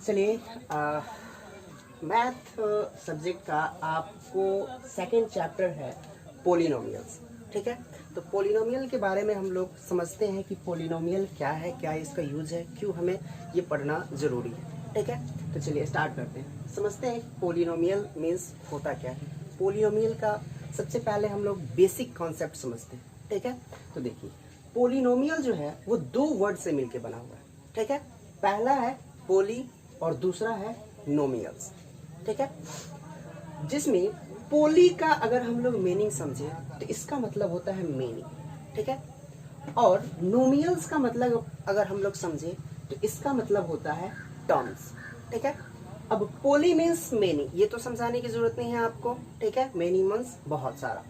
चलिए math subject का आपको सेकंड चैप्टर है पोलिनोमियल्स। ठीक है, तो पोलिनोमियल के बारे में हम लोग समझते हैं कि पोलिनोमियल क्या है, क्या इसका यूज है, क्यों हमें ये पढ़ना ज़रूरी है। ठीक है, तो चलिए स्टार्ट करते हैं, समझते हैं पोलिनोमियल मीन्स होता क्या है। पोलिनोमियल का सबसे पहले हम लोग बेसिक कॉन्सेप्ट समझते हैं। ठीक है, तो देखिए पोलिनोमियल जो है वो दो वर्ड से मिलकर बना हुआ है। ठीक है, पहला है पोली और दूसरा है नोमियल्स। ठीक है, जिसमें पोली का अगर हम लोग मीनिंग समझे तो इसका मतलब होता है मेनी। ठीक है, और नोमियल्स का मतलब अगर हम लोग समझे तो इसका मतलब होता है टर्म्स। ठीक है, अब पोली मीन्स मेनी, ये तो समझाने की जरूरत नहीं है आपको। ठीक है, मेनी मीन्स बहुत सारा।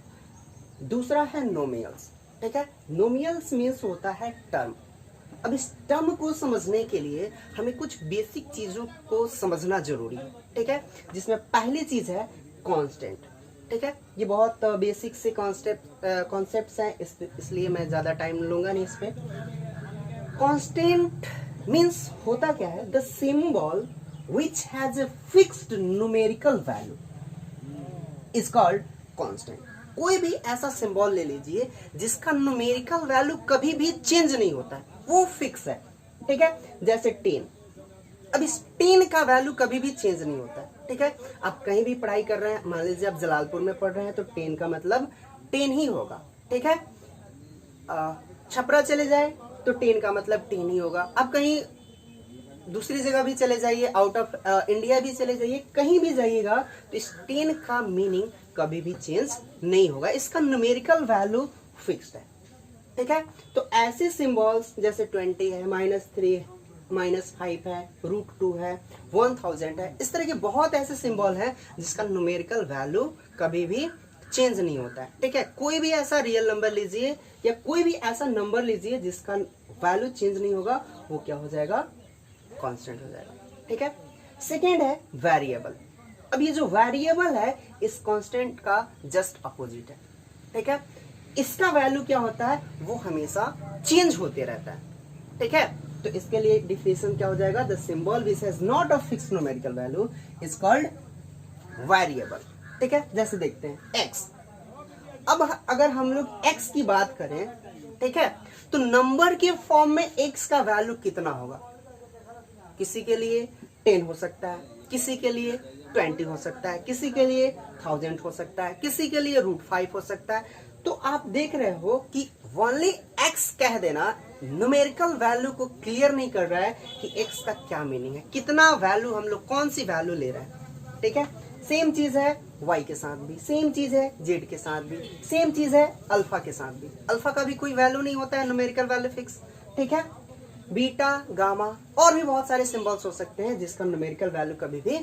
दूसरा है नोमियल्स। ठीक है, नोमियल्स मीन्स होता है टर्म। अब इस टर्म को समझने के लिए हमें कुछ बेसिक चीजों को समझना जरूरी है। ठीक है, जिसमें पहली चीज है कांस्टेंट। ठीक है, ये बहुत बेसिक से कॉन्सेप्ट्स हैं, इसलिए मैं ज्यादा टाइम लूंगा नहीं इस पे। कांस्टेंट मीन्स होता क्या है, the symbol which has a fixed numerical value is called constant. कोई भी ऐसा सिंबल ले लीजिए जिसका न्यूमेरिकल वैल्यू कभी भी चेंज नहीं होता है, वो फिक्स है। ठीक है, जैसे 10। अब इस 10 का वैल्यू कभी भी चेंज नहीं होता है। ठीक है, आप कहीं भी पढ़ाई कर रहे हैं, मान लीजिए आप जलालपुर में पढ़ रहे हैं तो 10 का मतलब 10 ही होगा। ठीक है, छपरा चले जाए तो 10 का मतलब 10 ही होगा। आप कहीं दूसरी जगह भी चले जाइए, आउट ऑफ इंडिया भी चले जाइए, कहीं भी जाइएगा तो इस 10 का मीनिंग कभी भी चेंज नहीं होगा, इसका न्यूमेरिकल वैल्यू फिक्स्ड है। ठीक है, तो ऐसे सिंबल्स जैसे 20 है, -3 -5 है, √2 है, 1000 है, इस तरह के बहुत ऐसे सिंबल हैं जिसका न्यूमेरिकल वैल्यू कभी भी चेंज नहीं होता है। ठीक है, कोई भी ऐसा रियल नंबर लीजिए या कोई भी ऐसा नंबर लीजिए जिसका वैल्यू चेंज नहीं होगा, वो क्या हो जाएगा, कांस्टेंट हो जाएगा। ठीक है, सेकेंड है वेरिएबल। अब ये जो वेरिएबल है इस कांस्टेंट का जस्ट अपोजिट है। ठीक है, इसका वैल्यू क्या होता है, वो हमेशा चेंज होते रहता है। ठीक है, तो इसके लिए डिफिनेशन क्या हो जाएगा, the symbol which has not a fixed numerical value is called variable. ठीक है, जैसे देखते हैं x। अब अगर हम लोग x की बात करें, ठीक है, तो नंबर के फॉर्म में x का वैल्यू कितना होगा, किसी के लिए 10 हो सकता है, किसी के लिए 20 हो सकता है, किसी के लिए 1000 हो सकता है, किसी के लिए √5 हो सकता है। तो आप देख रहे हो कि ओनली x कह देना न्यूमेरिकल वैल्यू को क्लियर नहीं कर रहा है कि x का क्या मीनिंग है, कितना वैल्यू हम लोग कौन सी वैल्यू ले रहे हैं। ठीक है, सेम चीज है y के साथ भी, सेम चीज है z के साथ भी, सेम चीज है अल्फा के साथ भी। अल्फा का भी कोई वैल्यू नहीं होता है, न्यूमेरिकल वैल्यू फिक्स। ठीक है, बीटा, गामा और भी बहुत सारे सिंबल्स हो सकते हैं जिसका न्यूमेरिकल वैल्यू कभी भी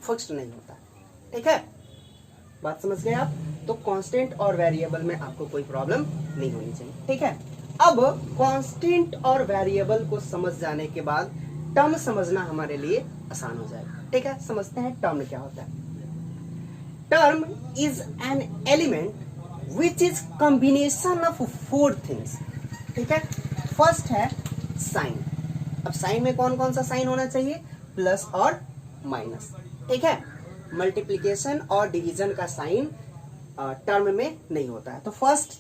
फिक्स्ड नहीं होता। ठीक है, बात समझ गए आप। तो कांस्टेंट और वेरिएबल में आपको कोई प्रॉब्लम नहीं होनी चाहिए। ठीक है, अब कांस्टेंट और वेरिएबल को समझ जाने के बाद टर्म समझना हमारे लिए आसान हो जाएगा। ठीक है, समझते हैं टर्म क्या होता है। Term is an element which is combination of 4 things. ठीक है, फर्स्ट है साइन। अब साइन में कौन कौन सा साइन होना चाहिए, प्लस और माइनस। ठीक है, मल्टीप्लिकेशन और डिवीजन का साइन टर्म में नहीं होता है। तो फर्स्ट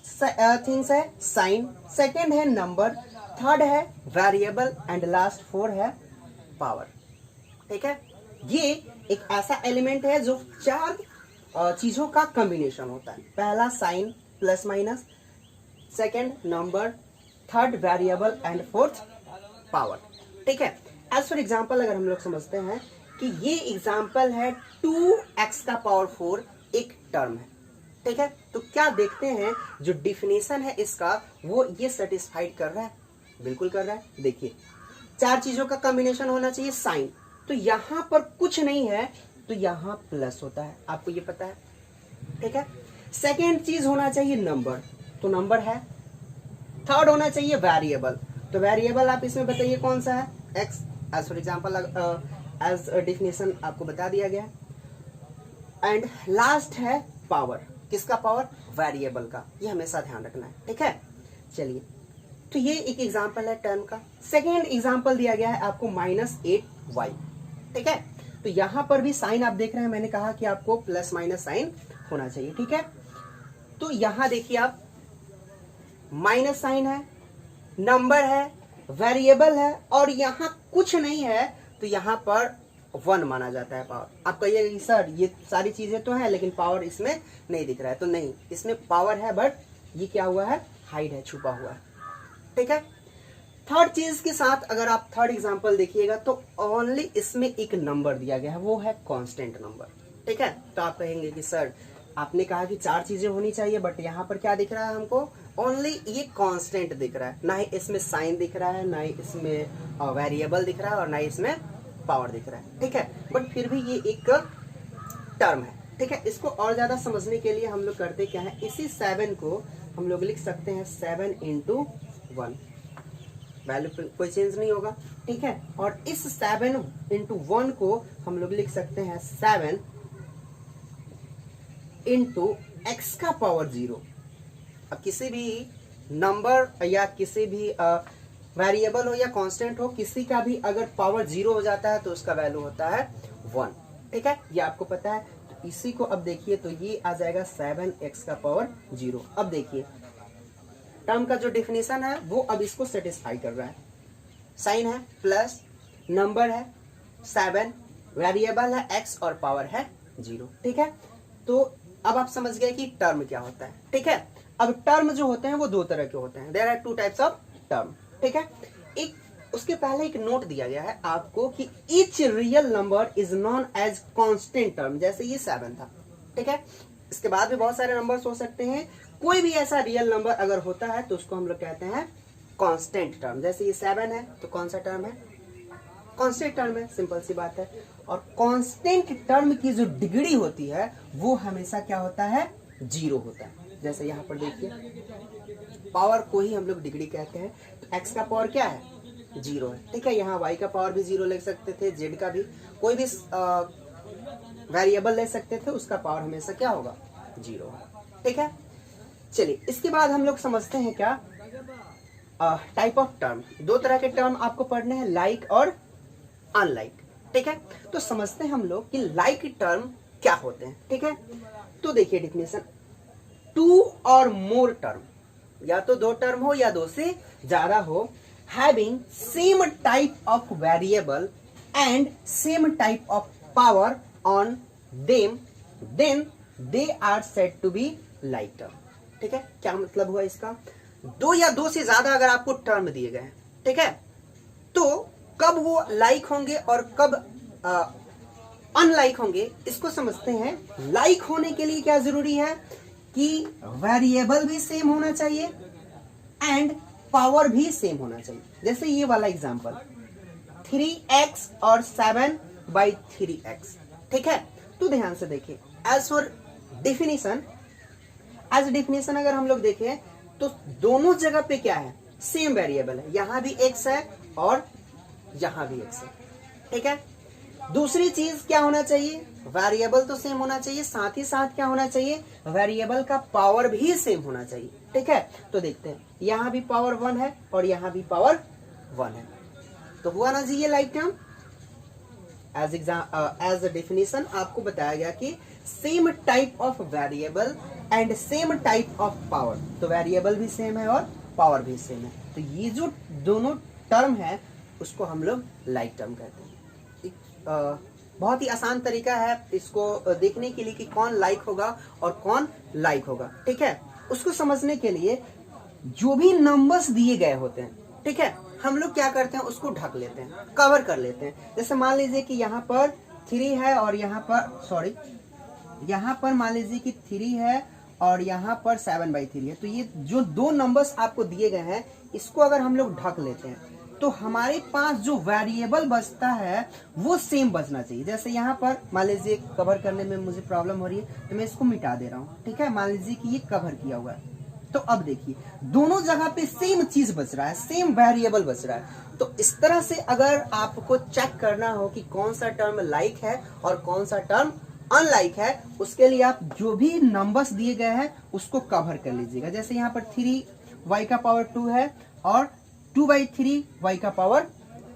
थिंग्स है साइन, सेकंड है नंबर, थर्ड है वेरिएबल एंड लास्ट 4 है पावर। ठीक है, ये एक ऐसा एलिमेंट है जो 4 चीजों का कॉम्बिनेशन होता है। पहला sign plus minus, second number, third variable and fourth power. ठीक है, एज फॉर एग्जाम्पल अगर हम लोग समझते हैं कि ये एग्जाम्पल है 2x का पावर 4 एक टर्म है। ठीक है, तो क्या देखते हैं जो डिफिनेशन है इसका वो ये सेटिस्फाइड कर रहा है, बिल्कुल कर रहा है। देखिए 4 चीजों का कॉम्बिनेशन होना चाहिए साइन, तो यहां पर कुछ नहीं है तो यहां प्लस होता है, आपको ये पता है। ठीक है, सेकेंड चीज होना चाहिए नंबर, तो नंबर है। थर्ड होना चाहिए वेरिएबल, तो वेरिएबल आप इसमें बताइए कौन सा है, x। As for example as definition आपको बता दिया गया। एंड लास्ट है पावर, किसका पावर, वेरिएबल का, ये हमेशा ध्यान रखना है। ठीक है, चलिए तो ये एक एग्जाम्पल है टर्म का। सेकेंड एग्जाम्पल दिया गया है आपको -8y। ठीक है। तो यहां पर भी साइन आप देख रहे हैं, मैंने कहा कि आपको प्लस माइनस साइन होना चाहिए, ठीक है। तो यहां देखिए आप, माइनस साइन है, नंबर है, वेरिएबल है, और यहां कुछ नहीं है, तो यहां पर 1 माना जाता है पावर। आप कहिए सर ये सारी चीजें तो हैं लेकिन पावर इसमें नहीं दिख रहा है, तो नहीं, इसमें पावर है बट ये क्या हुआ है, हाइड है, छुपा हुआ है, ठीक है। थर्ड चीज के साथ अगर आप थर्ड एग्जांपल देखिएगा तो ओनली इसमें एक नंबर दिया गया है, वो है कांस्टेंट नंबर, ठीक है। तो आप कहेंगे कि सर आपने कहा कि 4 चीजें होनी चाहिए, बट यहाँ पर क्या दिख रहा है हमको, ओनली ये कांस्टेंट दिख रहा है, ना ही इसमें साइन दिख रहा है, ना ही इसमें वेरिएबल दिख रहा है, और ना ही इसमें पावर दिख रहा है, ठीक है। बट फिर भी ये एक टर्म है, ठीक है। इसको और ज्यादा समझने के लिए हम लोग करते क्या है, इसी 7 को हम लोग लिख सकते हैं 7 × 1, वैल्यू कोई चेंज नहीं होगा, ठीक है। और इस 7 × 1 को हम लोग लिख सकते हैं 7 × x का पावर 0। अब किसी भी नंबर या किसी भी वेरिएबल हो या कांस्टेंट हो, किसी का भी अगर पावर 0 हो जाता है तो उसका वैल्यू होता है 1, ठीक है, ये आपको पता है। तो इसी को अब देखिए, तो ये आ जाएगा 7x का पावर 0। अब देखिए टर्म का जो डेफिनेशन है वो अब इसको सेटिस्फाई कर रहा है, साइन है, प्लस नंबर है 7, वेरिएबल है x और पावर है 0, ठीक है। तो अब आप समझ गए कि टर्म क्या होता है, ठीक है। अब टर्म जो होते हैं वो 2 तरह के होते हैं, there are 2 types of term, ठीक है। एक उसके पहले एक नोट दिया गया है आपको कि each real number is known as constant term, जैसे ये 7 था, ठीक है। इसके बाद भी बहुत सारे नंबर्स हो सकते हैं, कोई भी ऐसा रियल नंबर अगर होता है तो उसको हम लोग कहते हैं कांस्टेंट टर्म। जैसे ये 7 है तो कौन सा टर्म है, कांस्टेंट टर्म है, सिंपल सी बात है। और कांस्टेंट टर्म की जो डिग्री होती है वो हमेशा क्या होता है, 0 होता है। जैसे यहाँ पर देखिए, पावर को ही हम लोग डिग्री कहते हैं, तो x का पावर क्या है, 0 है, ठीक है। यहाँ y का पावर भी 0 ले सकते थे, z का भी, कोई भी वेरिएबल ले सकते थे, उसका पावर हमेशा क्या होगा, 0 है, ठीक है। चलिए इसके बाद हम लोग समझते हैं क्या, टाइप ऑफ टर्म। 2 तरह के टर्म आपको पढ़ने हैं, लाइक और अनलाइक, ठीक है। तो समझते हैं हम लोग कि लाइक टर्म क्या होते हैं, ठीक है। तो देखिए डेफिनेशन, 2 और मोर टर्म, या तो 2 टर्म हो या 2 से ज्यादा हो, having same type of variable and same type of power on them, then they are said to be like term, ठीक है। क्या मतलब हुआ इसका, 2 या 2 से ज्यादा अगर आपको टर्म दिए गए हैं, ठीक है, तो कब वो लाइक होंगे और कब अनलाइक होंगे, इसको समझते हैं। लाइक होने के लिए क्या जरूरी है कि वेरिएबल भी सेम होना चाहिए एंड पावर भी सेम होना चाहिए। जैसे ये वाला एग्जांपल, 3x और 7/3x, ठीक है। तो ध्यान से देखिए, as for definition, as definition अगर हम लोग देखें तो दोनों जगह पे क्या है, सेम वेरिएबल है, यहां भी x है और यहां भी x है, ठीक है। दूसरी चीज क्या होना चाहिए, वेरिएबल तो सेम होना चाहिए, साथ ही साथ क्या होना चाहिए, वेरिएबल का पावर भी सेम होना चाहिए, ठीक है। तो देखते हैं, यहां भी पावर 1 है और यहां भी पावर 1 है, तो हुआ ना जी ये like term. As a definition आपको बताया गया कि same type of variable and same type of power, तो वेरिएबल भी सेम है और पावर भी सेम है, तो ये जो दोनों टर्म है उसको हम लोग लाइक टर्म कहते हैं। बहुत ही आसान तरीका है इसको देखने के लिए कि कौन लाइक होगा और कौन लाइक होगा, ठीक है। उसको समझने के लिए जो भी नंबर्स दिए गए होते हैं, ठीक है, हम लोग क्या करते हैं, उसको ढक लेते हैं, कवर कर लेते हैं। जैसे मान लीजिए कि यहाँ पर 3 है और यहाँ पर यहाँ पर मान लीजिए कि 3 है और यहाँ पर 7/3 है, तो ये जो 2 नंबर्स आपको दिए गए हैं इसको अगर हम लोग ढक लेते हैं तो हमारे पास जो वेरिएबल बचता है वो सेम बचना चाहिए। जैसे यहाँ पर मान लीजिए कवर करने में मुझे प्रॉब्लम हो रही है तो मैं इसको मिटा दे रहा हूँ, ठीक है। मान लीजिए कि ये कवर किया हुआ है, तो अब देखिए दोनों जगह पे सेम चीज बच रहा है, सेम वेरिएबल बच रहा है। तो इस तरह से अगर आपको चेक करना हो कि कौन सा टर्म लाइक है और कौन सा टर्म अनलाइक है, उसके लिए आप जो भी नंबर्स दिए गए हैं उसको कवर कर लीजिएगा। जैसे यहाँ पर 3 y का पावर 2 है और 2/3 y का पावर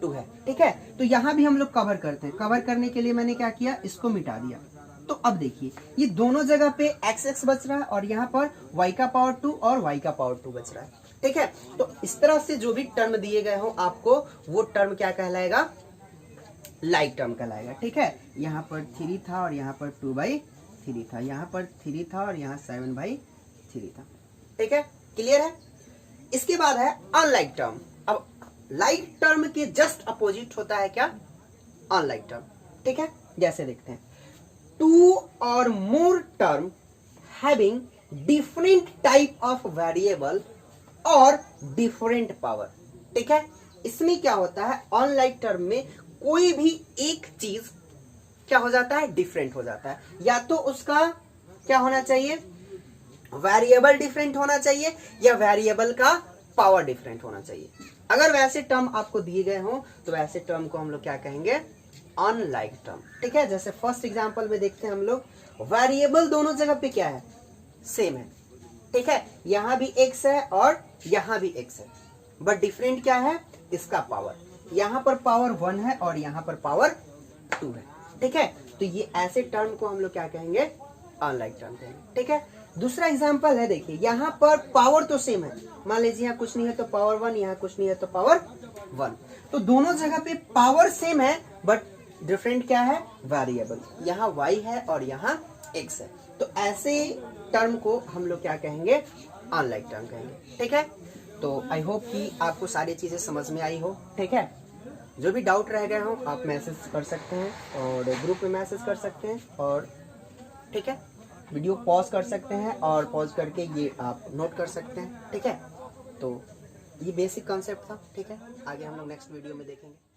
2 है, ठीक है। तो यहाँ भी हम लोग कवर करते हैं, कवर करने के लिए मैंने क्या किया, इसको मिटा दिया। तो अब देखिए ये दोनों जगह पे x बच रहा है और यहाँ पर y का पावर 2 और y का पावर 2 बच रहा है, ठीक है। तो इस तरह से जो भी टर्म दिए गए हो आपको, वो टर्म क्या कहलाएगा, लाइक टर्म कहलाएगा, ठीक है। यहाँ पर 3 था और यहाँ पर 2/3 था, यहाँ पर 3 था और यहाँ 7/3 था, ठीक है, क्लियर है। इसके बाद है अनलाइक टर्म। अब लाइक टर्म के जस्ट अपोजिट होता है क्या, अनलाइक टर्म, ठीक है। जैसे देखते हैं, 2 or more term having different type of variable और different power, ठीक है। इसमें क्या होता है, अनलाइक टर्म में कोई भी एक चीज क्या हो जाता है, डिफरेंट हो जाता है। या तो उसका क्या होना चाहिए, वेरिएबल डिफरेंट होना चाहिए, या वेरिएबल का पावर डिफरेंट होना चाहिए। अगर वैसे टर्म आपको दिए गए हो तो वैसे टर्म को हम लोग क्या कहेंगे, अनलाइक टर्म, ठीक है। जैसे फर्स्ट एग्जांपल में देखते हैं हम लोग, वेरिएबल दोनों जगह पे क्या है, सेम है, ठीक है। यहां भी x है और यहां भी x है, बट डिफरेंट क्या है, इसका पावर। यहां पर पावर 1 है और यहां पर पावर 2 है, ठीक है। तो ये ऐसे टर्म को हम लोग क्या कहेंगे, अनलाइक टर्म कहेंगे, ठीक है। दूसरा एग्जांपल है, देखिए यहाँ पर पावर तो सेम है, मान लीजिए यहाँ कुछ नहीं है तो पावर 1, यहाँ कुछ नहीं है तो पावर 1। तो दोनों जगह पे पावर सेम है बट डिफरेंट क्या है, वेरिएबल। यहाँ y है और यहाँ x है, तो ऐसे टर्म को हम लोग क्या कहेंगे, अनलाइक टर्म कहेंगे, ठीक है। तो आई होप कि आपको सारी चीजें समझ में आई हो, ठीक है। जो भी डाउट रह गए हो आप मैसेज कर सकते हैं और ग्रुप में मैसेज कर सकते हैं, और ठीक है, वीडियो पॉज कर सकते हैं और पॉज करके ये आप नोट कर सकते हैं, ठीक है। तो ये बेसिक कॉन्सेप्ट था, ठीक है। आगे हम लोग नेक्स्ट वीडियो में देखेंगे।